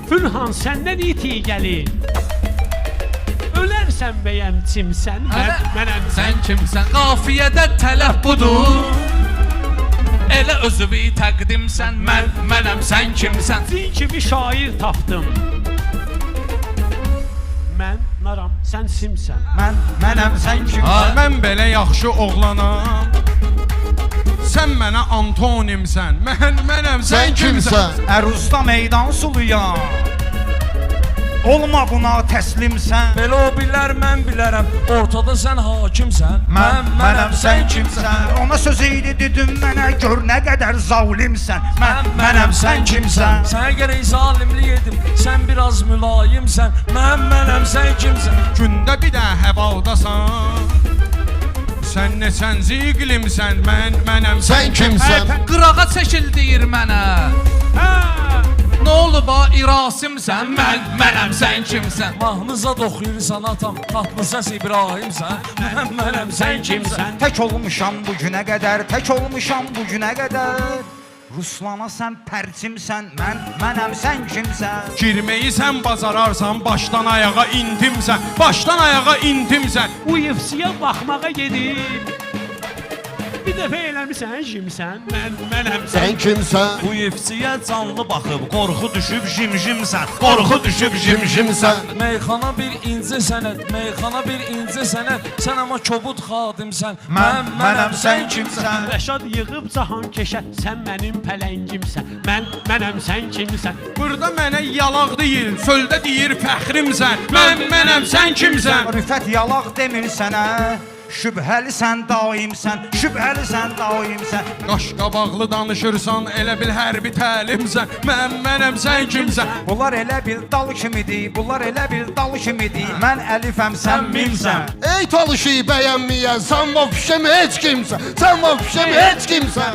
Fülhan səndən iti gəlir. Ölərsən bəyəmçimsən, mənəm Sən kimsən? Qafiyədə tələb budur. Elə özünü təqdimsən, mənəm, sən kimsən? Cin kimi şair tapdım. Mən naram, sən simsən. Mənəm, sən kimsən? Mən belə yaxşı oğlanam. Sən mənə antonimsən. Mənəm, sən kimsən? Əruzda meydan suluyam. Olma buna təslimsən. Belə o bilər, mən bilərəm. Ortada sən hakimsən. Mənəm, sən kimsən? Ona söz eydi dedim mənə, gör nə qədər zalimsən. Mənəm, sən kimsən? Sənə gərək zalimlik edim, sən biraz mülayimsən. Mənəm, sən kimsən? Gündə bir də həvaldasan. Sən neçənci iqlimsən? Mənəm, sən kimsən? Qırağa çəkil deyir mənə. Nə olub ha, irasimsən? Mənəm, sən kimsən? Mahnıza oxuyursan atam, tatlı səs İbrahimsən. Mənəm, sən kimsən? Tək olmuşam bu günə qədər, tək olmuşam bu günə qədər. Ruslana sən pərçimsən, mənəm, sən kimsən? Girməyi sən bacararsan, başdan ayağa intimsən. Başdan ayağa intimsən. UFC-yə baxmağa gedib. Bir dəfə eləmirsən, kimsən? Mənəm, Sən kimsən? Bu UFC-yə canlı baxıb, qorxu düşüb jimjimsən. Qorxu düşüb jimjimsən. Meyxana bir inci sənət, meyxana bir inci sənət. Sən amma kobud xadimsən. Mənəm, sən kimsən? Rəşad yığıb cahan keşə, sən mənim pələngimsən. Mənəm, sən kimsən? Burada mənə yalaq deyil, çöldə deyir fəxrimsən. Mənəm, sən kimsən? Rüfət yalaq demir sənə. Şübhəlisən daimsən, şübhəlisən daimsən. Qaşqabaqlı danışırsan, elə bil hərbi təlimsən. Mənəm, sən kimsən? Bunlar elə bil dal kimidir, bunlar elə bil dal kimidir. Mən əlifəm, sən mimsən. Ey talışıyı bəyənməyən, sən vəfşəm heç kimsən. Sən vəfşəm heç kimsən.